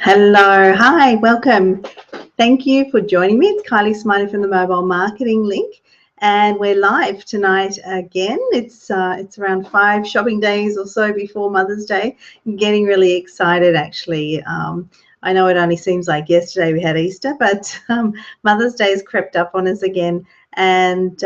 Hello, hi, welcome. Thank you for joining me. It's Kylie, Smiley from the Mobile Marketing Link, and we're live tonight again. It's around 5 shopping days or so before Mother's Day. I'm getting really excited, actually. I know it only seems like yesterday we had Easter, but Mother's Day has crept up on us again, and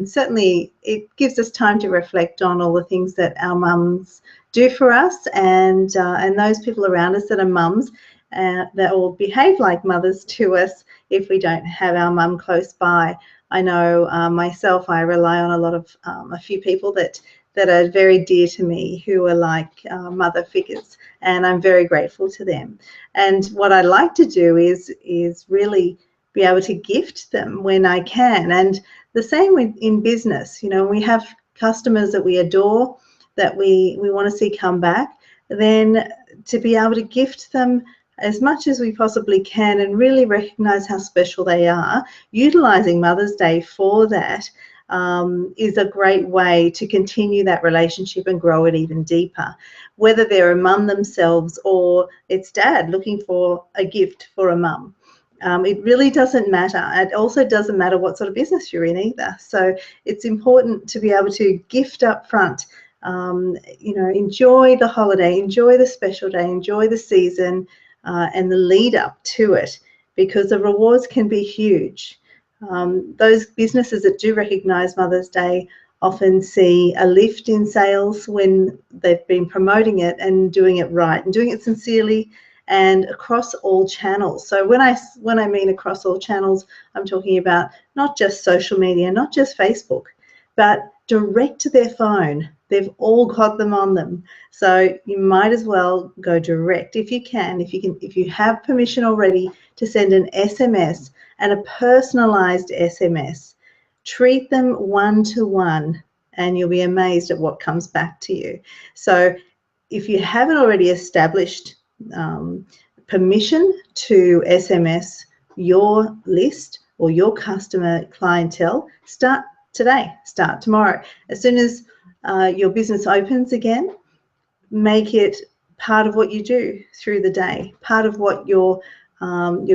certainly it gives us time to reflect on all the things that our mums do for us, and those people around us that are mums. That will behave like mothers to us if we don't have our mum close by. I know myself, I rely on a few people that are very dear to me who are like mother figures, and I'm very grateful to them. And what I like to do is really be able to gift them when I can. And the same in business. You know, we have customers that we adore, that we want to see come back, then to be able to gift them as much as we possibly can and really recognize how special they are, utilizing Mother's Day for that is a great way to continue that relationship and grow it even deeper. Whether they're a mum themselves or it's dad looking for a gift for a mum. It really doesn't matter. It also doesn't matter what sort of business you're in either. So it's important to be able to gift up front. You know, enjoy the holiday, enjoy the special day, enjoy the season, and the lead up to it, because the rewards can be huge. Those businesses that do recognise Mother's Day often see a lift in sales when they've been promoting it and doing it right and doing it sincerely and across all channels. So when I mean across all channels, I'm talking about not just social media, not just Facebook, but direct to their phone. They've all got them on them. So you might as well go direct if you can. If you have permission already to send an SMS and a personalized SMS, treat them one-to-one and you'll be amazed at what comes back to you. So if you haven't already established permission to SMS your list or your customer clientele, start today, start tomorrow. As soon as your business opens again, make it part of what you do through the day, part of what your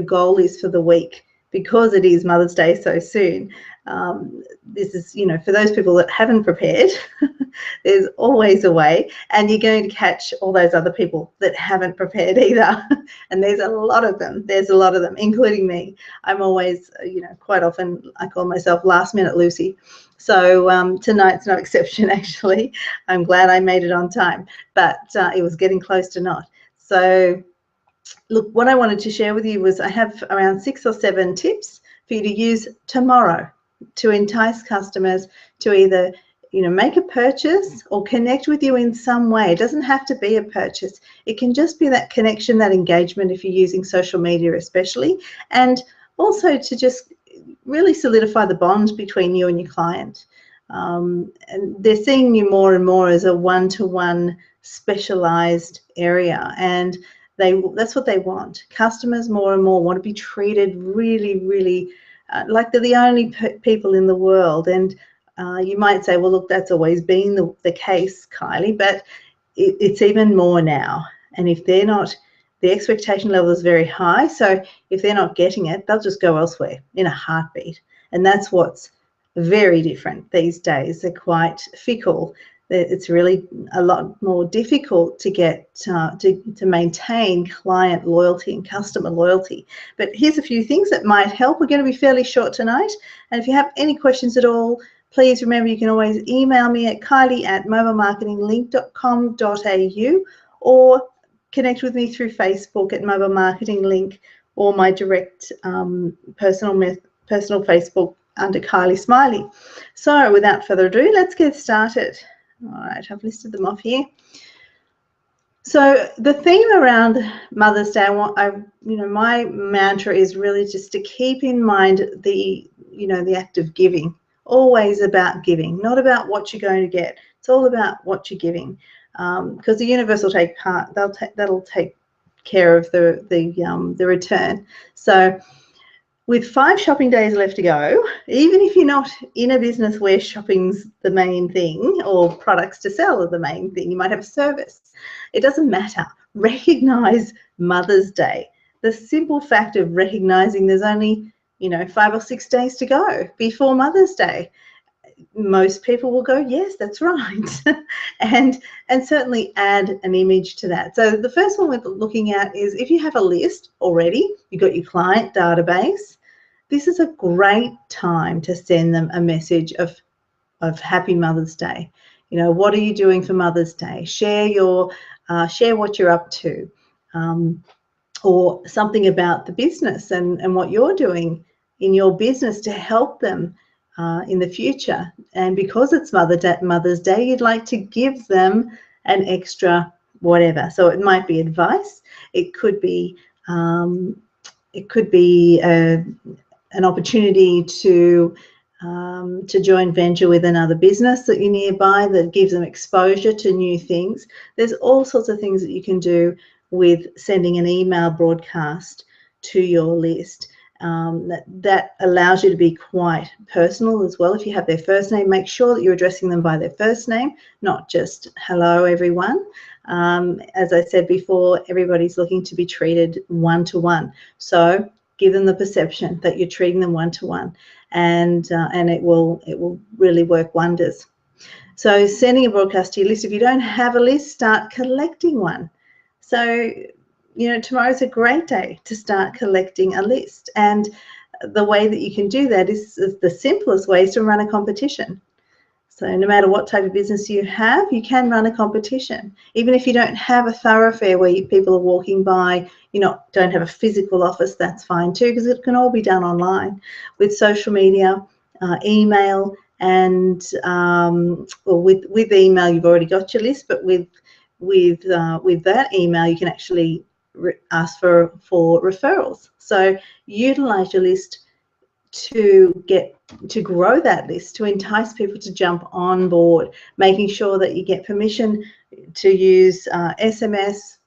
goal is for the week, because it is Mother's Day so soon. This is, you know, for those people that haven't prepared, there's always a way, and you're going to catch all those other people that haven't prepared either. And there's a lot of them. There's a lot of them, including me. I'm always, you know, quite often I call myself last minute Lucy. So tonight's no exception, actually. I'm glad I made it on time, but it was getting close to not. So look, what I wanted to share with you was I have around 6 or 7 tips for you to use tomorrow to entice customers to either, you know, make a purchase or connect with you in some way. It doesn't have to be a purchase. It can just be that connection, that engagement if you're using social media especially, and also to just really solidify the bond between you and your client. And they're seeing you more and more as a one-to-one specialized area, and that's what they want. Customers more and more want to be treated really, really like they're the only people in the world. And you might say, well, look, that's always been the case, Kylie, but it's even more now. And if they're not, the expectation level is very high. So if they're not getting it, they'll just go elsewhere in a heartbeat. And that's what's very different these days. They're quite fickle. It's really a lot more difficult to get to maintain client loyalty and customer loyalty. But here's a few things that might help. We're going to be fairly short tonight. And if you have any questions at all, please remember you can always email me at kylie@mobilemarketinglink.com.au or connect with me through Facebook at Mobile Marketing Link, or my direct personal Facebook under Kylie Smiley. So without further ado, let's get started. All right, I've listed them off here. So the theme around Mother's Day, my mantra is really just to keep in mind the act of giving. Always about giving, not about what you're going to get. It's all about what you're giving, because the universe will take part. That'll take care of the return. So with 5 shopping days left to go, even if you're not in a business where shopping's the main thing or products to sell are the main thing, you might have a service. It doesn't matter. recognize Mother's Day. The simple fact of recognizing there's only, 5 or 6 days to go before Mother's Day. Most people will go, yes, that's right. and certainly add an image to that. So the first one we're looking at is, if you have a list already, you've got your client database, this is a great time to send them a message of Happy Mother's Day. What are you doing for Mother's Day? Share what you're up to, or something about the business and what you're doing in your business to help them in the future. And because it's Mother's Day, you'd like to give them an extra whatever. So it might be advice. It could be an opportunity to joint venture with another business that you're nearby that gives them exposure to new things. There's all sorts of things that you can do with sending an email broadcast to your list. That allows you to be quite personal as well. If you have their first name, make sure that you're addressing them by their first name, not just hello everyone. As I said before, everybody's looking to be treated one-to-one. So give them the perception that you're treating them one-to-one, and it will really work wonders. So sending a broadcast to your list. If you don't have a list, start collecting one. So tomorrow's a great day to start collecting a list, and the way that you can do that is the simplest way is to run a competition. So no matter what type of business you have, you can run a competition. Even if you don't have a thoroughfare where people are walking by, don't have a physical office, that's fine too, because it can all be done online with social media, email, and with email you've already got your list, but with that email you can actually ask for referrals. So utilize your list to grow that list, to entice people to jump on board, making sure that you get permission to use SMS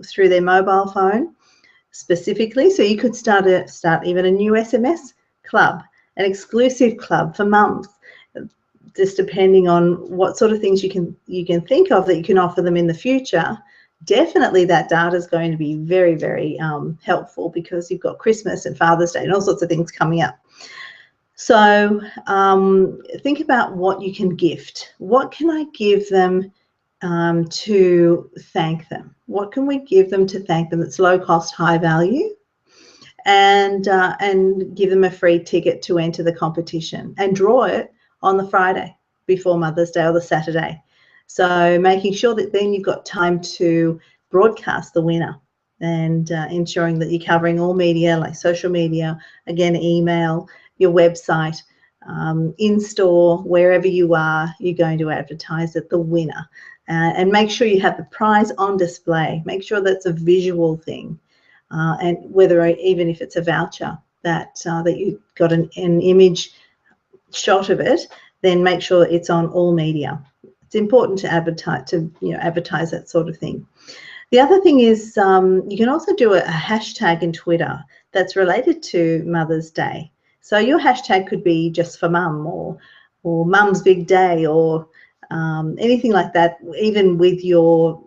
through their mobile phone specifically. So you could start even a new SMS club, an exclusive club for mums, just depending on what sort of things you can think of that you can offer them in the future. Definitely that data is going to be very, very helpful, because you've got Christmas and Father's Day and all sorts of things coming up. So think about what you can gift. What can I give them to thank them? What can we give them to thank them that's low cost, high value, and give them a free ticket to enter the competition, and draw it on the Friday before Mother's Day or the Saturday. So making sure that then you've got time to broadcast the winner, and ensuring that you're covering all media, like social media, again, email, your website, in-store, wherever you are, you're going to advertise it, the winner. And make sure you have the prize on display. Make sure that's a visual thing, and even if it's a voucher, that you've got an image shot of it, then make sure it's on all media. It's important to advertise that sort of thing. The other thing is you can also do a hashtag in Twitter that's related to Mother's Day. So your hashtag could be just for mum, or mum's big day, or anything like that, even with your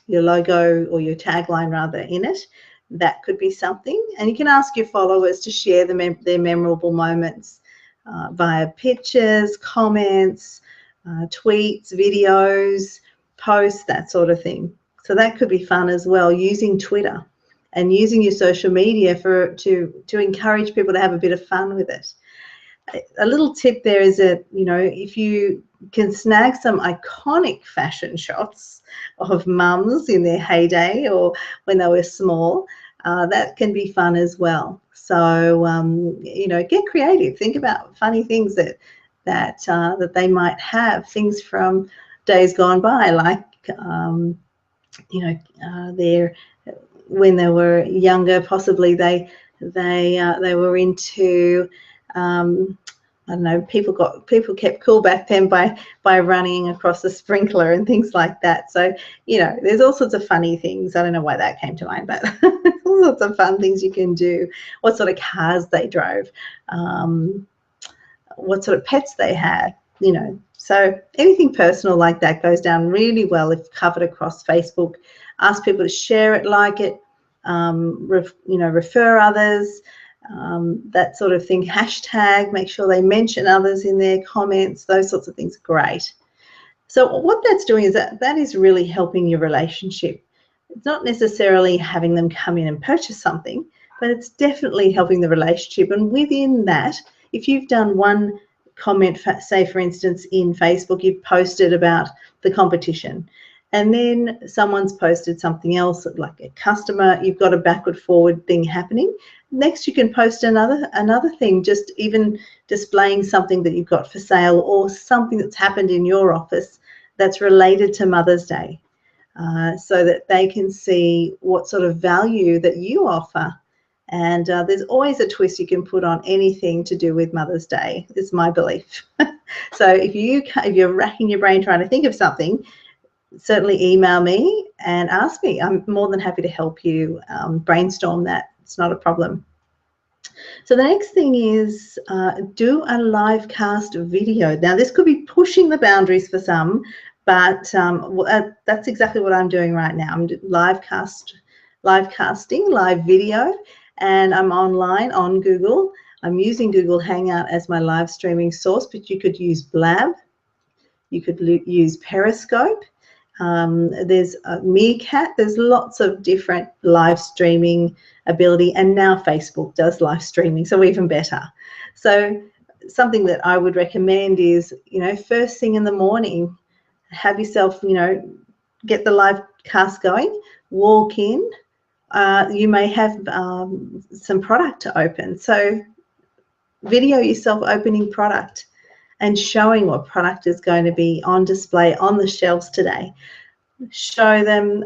logo or your tagline rather in it. That could be something. And you can ask your followers to share their memorable moments via pictures, comments, tweets, videos, posts, that sort of thing. So that could be fun as well, using Twitter and using your social media to encourage people to have a bit of fun with it. A little tip there is that, if you can snag some iconic fashion shots of mums in their heyday or when they were small, that can be fun as well. So, get creative. Think about funny things that they might have, things from days gone by, like, when they were younger, possibly they were into, I don't know, people kept cool back then by running across a sprinkler and things like that. So, there's all sorts of funny things. I don't know why that came to mind, but all sorts of fun things you can do. What sort of cars they drove, what sort of pets they had, So anything personal like that goes down really well if covered across Facebook, ask people to share it, like it, refer others, that sort of thing. Hashtag, make sure they mention others in their comments. Those sorts of things are great. So what that's doing is that is really helping your relationship. It's not necessarily having them come in and purchase something, but it's definitely helping the relationship. And within that, if you've done one comment, say for instance in Facebook, you've posted about the competition, and then someone's posted something else, like a customer, you've got a backward forward thing happening. Next you can post another thing, just even displaying something that you've got for sale, or something that's happened in your office that's related to Mother's Day, so that they can see what sort of value that you offer. And there's always a twist you can put on anything to do with Mother's Day, is my belief. So if you're racking your brain trying to think of something, certainly email me and ask me. I'm more than happy to help you brainstorm that. It's not a problem. So the next thing is do a live cast video. Now this could be pushing the boundaries for some, but that's exactly what I'm doing right now. I'm live casting, live video, and I'm online on Google. I'm using Google Hangout as my live streaming source, but you could use Blab, you could use Periscope. There's a Meerkat. There's lots of different live streaming ability, and now Facebook does live streaming, so even better. So something that I would recommend is, first thing in the morning, have yourself, get the live cast going, walk in. You may have some product to open, so video yourself opening product and showing what product is going to be on display on the shelves today. Show them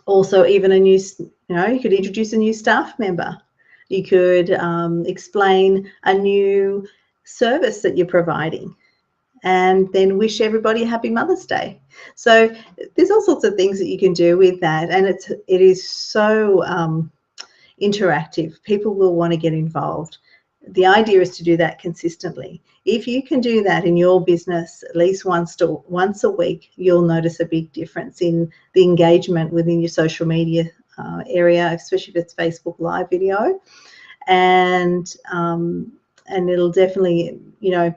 also even a new, you could introduce a new staff member. You could explain a new service that you're providing, and then wish everybody a happy Mother's Day. So there's all sorts of things that you can do with that, and it is so interactive. People will want to get involved. The idea is to do that consistently. If you can do that in your business at least once a week, you'll notice a big difference in the engagement within your social media area, especially if it's Facebook Live video, and it'll definitely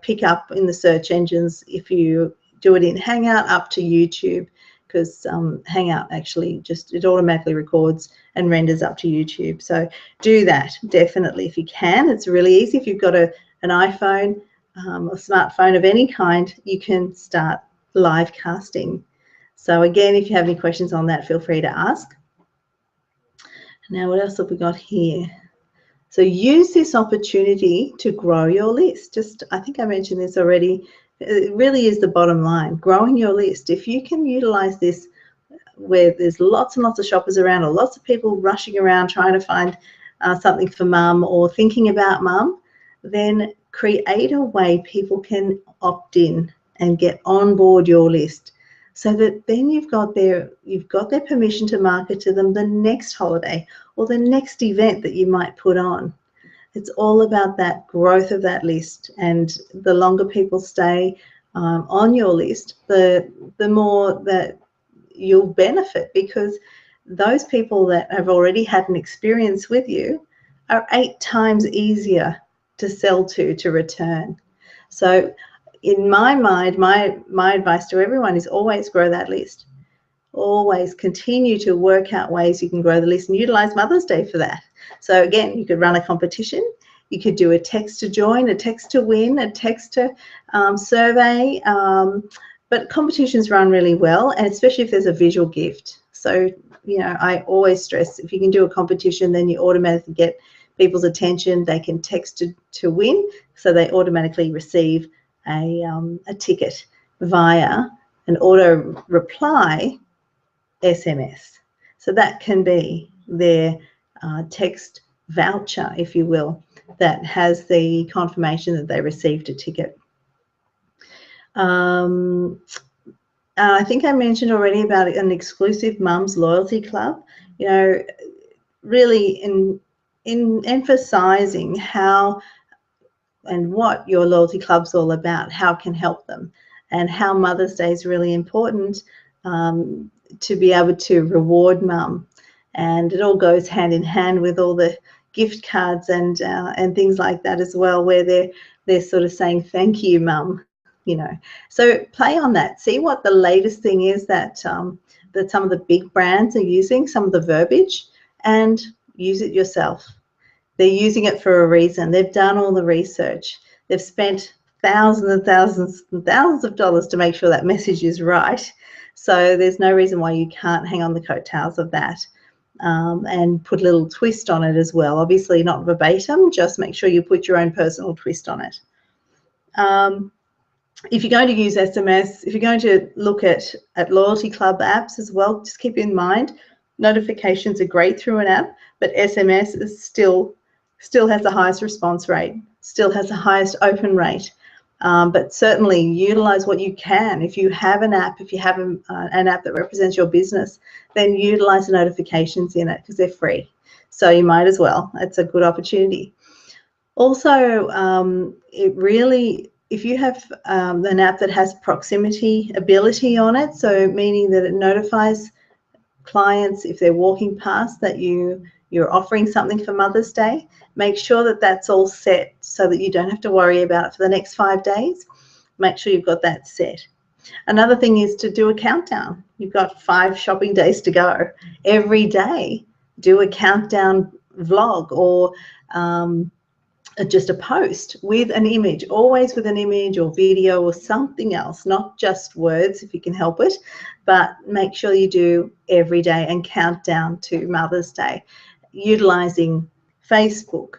pick up in the search engines if you do it in Hangout, up to YouTube, because Hangout actually it automatically records and renders up to YouTube. So do that definitely if you can. It's really easy. If you've got an iPhone or smartphone of any kind, you can start live casting. So again, if you have any questions on that, feel free to ask. Now, what else have we got here? So use this opportunity to grow your list. I think I mentioned this already. It really is the bottom line, growing your list. If you can utilize this where there's lots and lots of shoppers around, or lots of people rushing around trying to find something for mum or thinking about mum, then create a way people can opt in and get on board your list, so that then you've got their permission to market to them the next holiday or the next event that you might put on. It's all about that growth of that list, and the longer people stay on your list, the more that you'll benefit, because those people that have already had an experience with you are 8 times easier to sell to return. So in my mind, my advice to everyone is always grow that list. Always continue to work out ways you can grow the list, and utilize Mother's Day for that. So again, you could run a competition. You could do a text to join, a text to win, a text to survey. But competitions run really well, and especially if there's a visual gift. So, I always stress, if you can do a competition, then you automatically get people's attention. They can text to win, so they automatically receive a ticket via an auto reply SMS. So that can be their text voucher, if you will, that has the confirmation that they received a ticket. I think I mentioned already about an exclusive Mums Loyalty Club. Really in emphasizing how and what your loyalty club's all about, how it can help them, and how Mother's Day is really important. to be able to reward mum. And it all goes hand in hand with all the gift cards and things like that as well, where they're sort of saying thank you, mum. You know, so play on that. See what the latest thing is that that some of the big brands are using, some of the verbiage, and use it yourself. They're using it for a reason. They've done all the research. They've spent thousands and thousands and thousands of dollars to make sure that message is right. So there's no reason why you can't hang on the coattails of that. And put a little twist on it as well. Obviously not verbatim, just make sure you put your own personal twist on it. If you're going to use SMS, if you're going to look at loyalty club apps as well, just keep in mind notifications are great through an app, but SMS is still has the highest response rate, still has the highest open rate. But certainly utilize what you can. If you have an app, if you have an app that represents your business, then utilize the notifications in it because they're free. So you might as well. It's a good opportunity. Also, if you have an app that has proximity ability on it, so meaning that it notifies clients if they're walking past that you're offering something for Mother's Day, make sure that that's all set so that you don't have to worry about it for the next 5 days. Make sure you've got that set. Another thing is to do a countdown. You've got 5 shopping days to go. Every day, do a countdown vlog or just a post with an image, always with an image or video or something else, not just words if you can help it, but make sure you do every day and count down to Mother's Day, utilizing Facebook,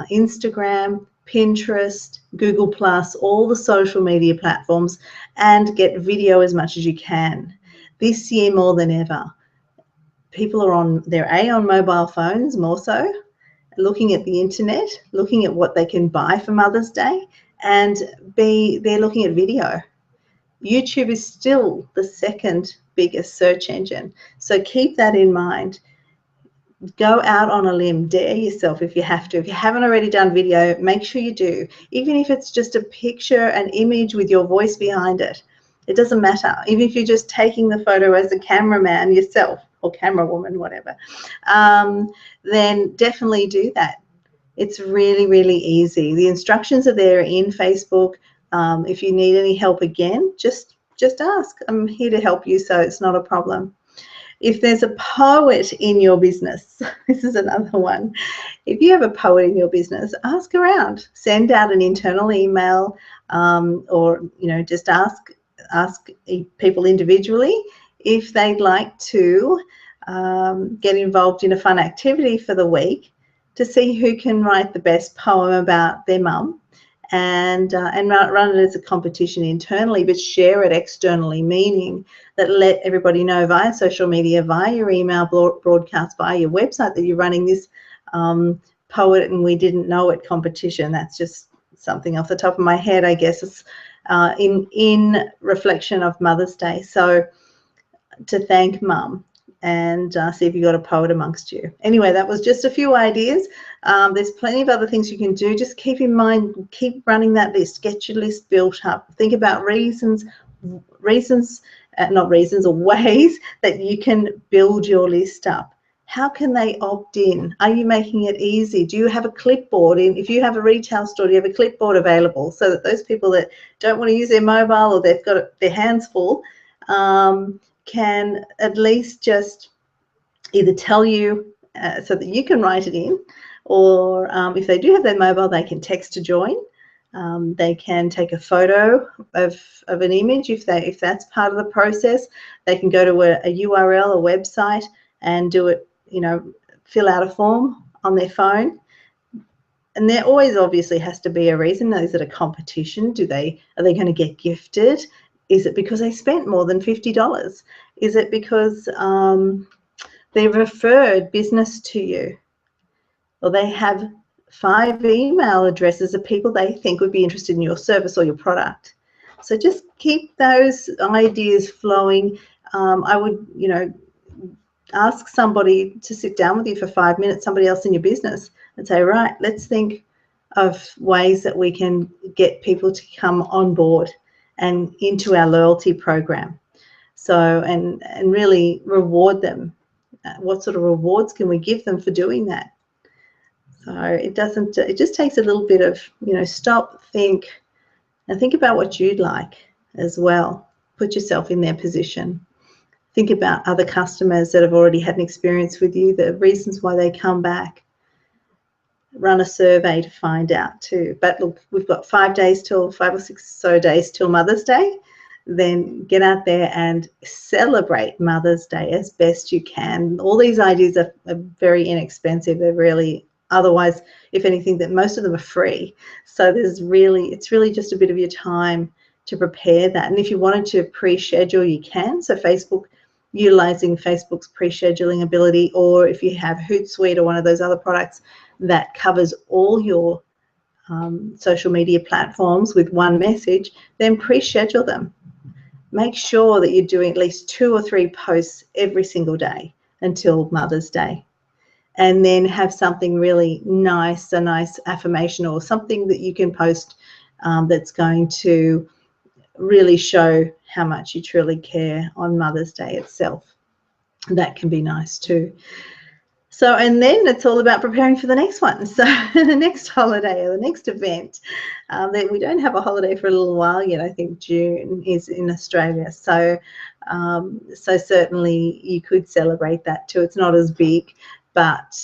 Instagram, Pinterest, Google+, all the social media platforms, and get video as much as you can. This year more than ever, people are on mobile phones more so, looking at the internet, looking at what they can buy for Mother's Day, and they're looking at video. YouTube is still the second biggest search engine, so keep that in mind. Go out on a limb, dare yourself if you have to. If you haven't already done video, make sure you do. Even if it's just a picture, an image with your voice behind it, it doesn't matter. Even if you're just taking the photo as a cameraman yourself or camera woman, whatever, then definitely do that. It's really, really easy. The instructions are there in Facebook. If you need any help again, just ask. I'm here to help you, so it's not a problem. If there's a poet in your business, this is another one. If you have a poet in your business, ask around. Send out an internal email, or just ask people individually if they'd like to get involved in a fun activity for the week to see who can write the best poem about their mum, and run it as a competition internally, but share it externally, meaning that let everybody know via social media, via your email broadcast, via your website that you're running this poet and we didn't know it competition. That's just something off the top of my head, I guess. It's in reflection of Mother's Day. So to thank mum, and see if you've got a poet amongst you. Anyway, that was just a few ideas. There's plenty of other things you can do. Just keep in mind, keep running that list. Get your list built up. Think about ways that you can build your list up. How can they opt in? Are you making it easy? Do you have a clipboard? If you have a retail store, do you have a clipboard available so that those people that don't want to use their mobile or they've got their hands full can at least just either tell you so that you can write it in, or if they do have their mobile, they can text to join. They can take a photo of an image if that's part of the process. They can go to a URL, a website, and do it, fill out a form on their phone. And there always obviously has to be a reason. Is it a competition? Are they going to get gifted? Is it because they spent more than $50? Is it because they referred business to you? Or they have 5 email addresses of people they think would be interested in your service or your product? So just keep those ideas flowing. I would, ask somebody to sit down with you for 5 minutes, somebody else in your business, and say, right, let's think of ways that we can get people to come on board and into our loyalty program. So, and really reward them. What sort of rewards can we give them for doing that? So it just takes a little bit of, stop, think, and think about what you'd like as well. Put yourself in their position. Think about other customers that have already had an experience with you, the reasons why they come back. Run a survey to find out too. But look, we've got 5 or 6 days till Mother's Day. Then get out there and celebrate Mother's Day as best you can. All these ideas are very inexpensive. They're really, otherwise, if anything, that most of them are free. So it's really just a bit of your time to prepare that. And if you wanted to pre-schedule, you can. So utilizing Facebook's pre-scheduling ability, or if you have Hootsuite or one of those other products that covers all your social media platforms with one message, then pre-schedule them. Make sure that you're doing at least 2 or 3 posts every single day until Mother's Day. And then have something really nice, a nice affirmation or something that you can post that's going to really show how much you truly care on Mother's Day itself. That can be nice too. So, and then it's all about preparing for the next one. So the next holiday or the next event, that we don't have a holiday for a little while yet. I think June is in Australia. So, so certainly you could celebrate that too. It's not as big, but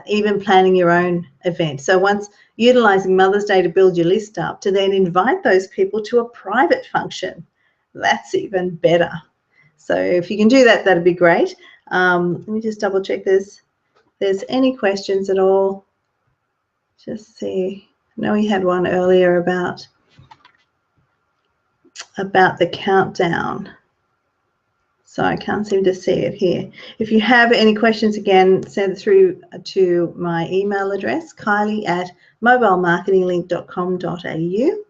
even planning your own event. So once utilizing Mother's Day to build your list up, to then invite those people to a private function, that's even better. So if you can do that, that'd be great. Let me just double check there's any questions at all. Just see. I know we had one earlier about the countdown. So I can't seem to see it here. If you have any questions, again, send it through to my email address, kylie@mobilemarketinglink.com.au.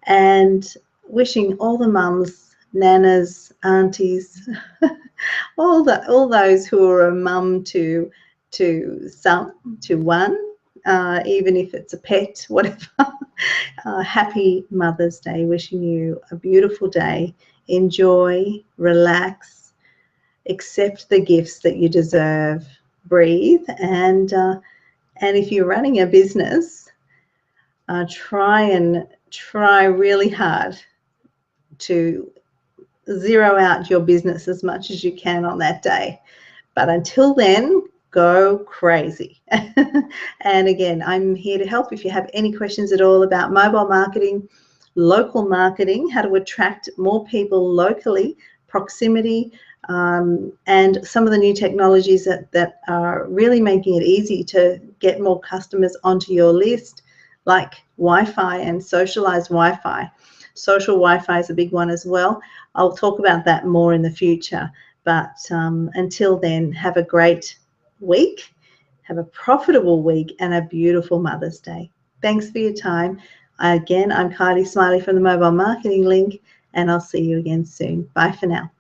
And wishing all the mums, nanas, aunties, all those who are a mum to one, even if it's a pet, whatever. Happy Mother's Day. Wishing you a beautiful day. Enjoy, relax, accept the gifts that you deserve, breathe, and if you're running a business, try really hard to zero out your business as much as you can on that day. But until then, go crazy. And again, I'm here to help. If you have any questions at all about mobile marketing, local marketing, how to attract more people locally, proximity, and some of the new technologies that are really making it easy to get more customers onto your list, like Wi-Fi and socialized Wi-Fi. Social Wi-Fi is a big one as well. I'll talk about that more in the future. But until then, have a great week, have a profitable week, and a beautiful Mother's Day. Thanks for your time. Again, I'm Kylie Smiley from the Mobile Marketing Link, and I'll see you again soon. Bye for now.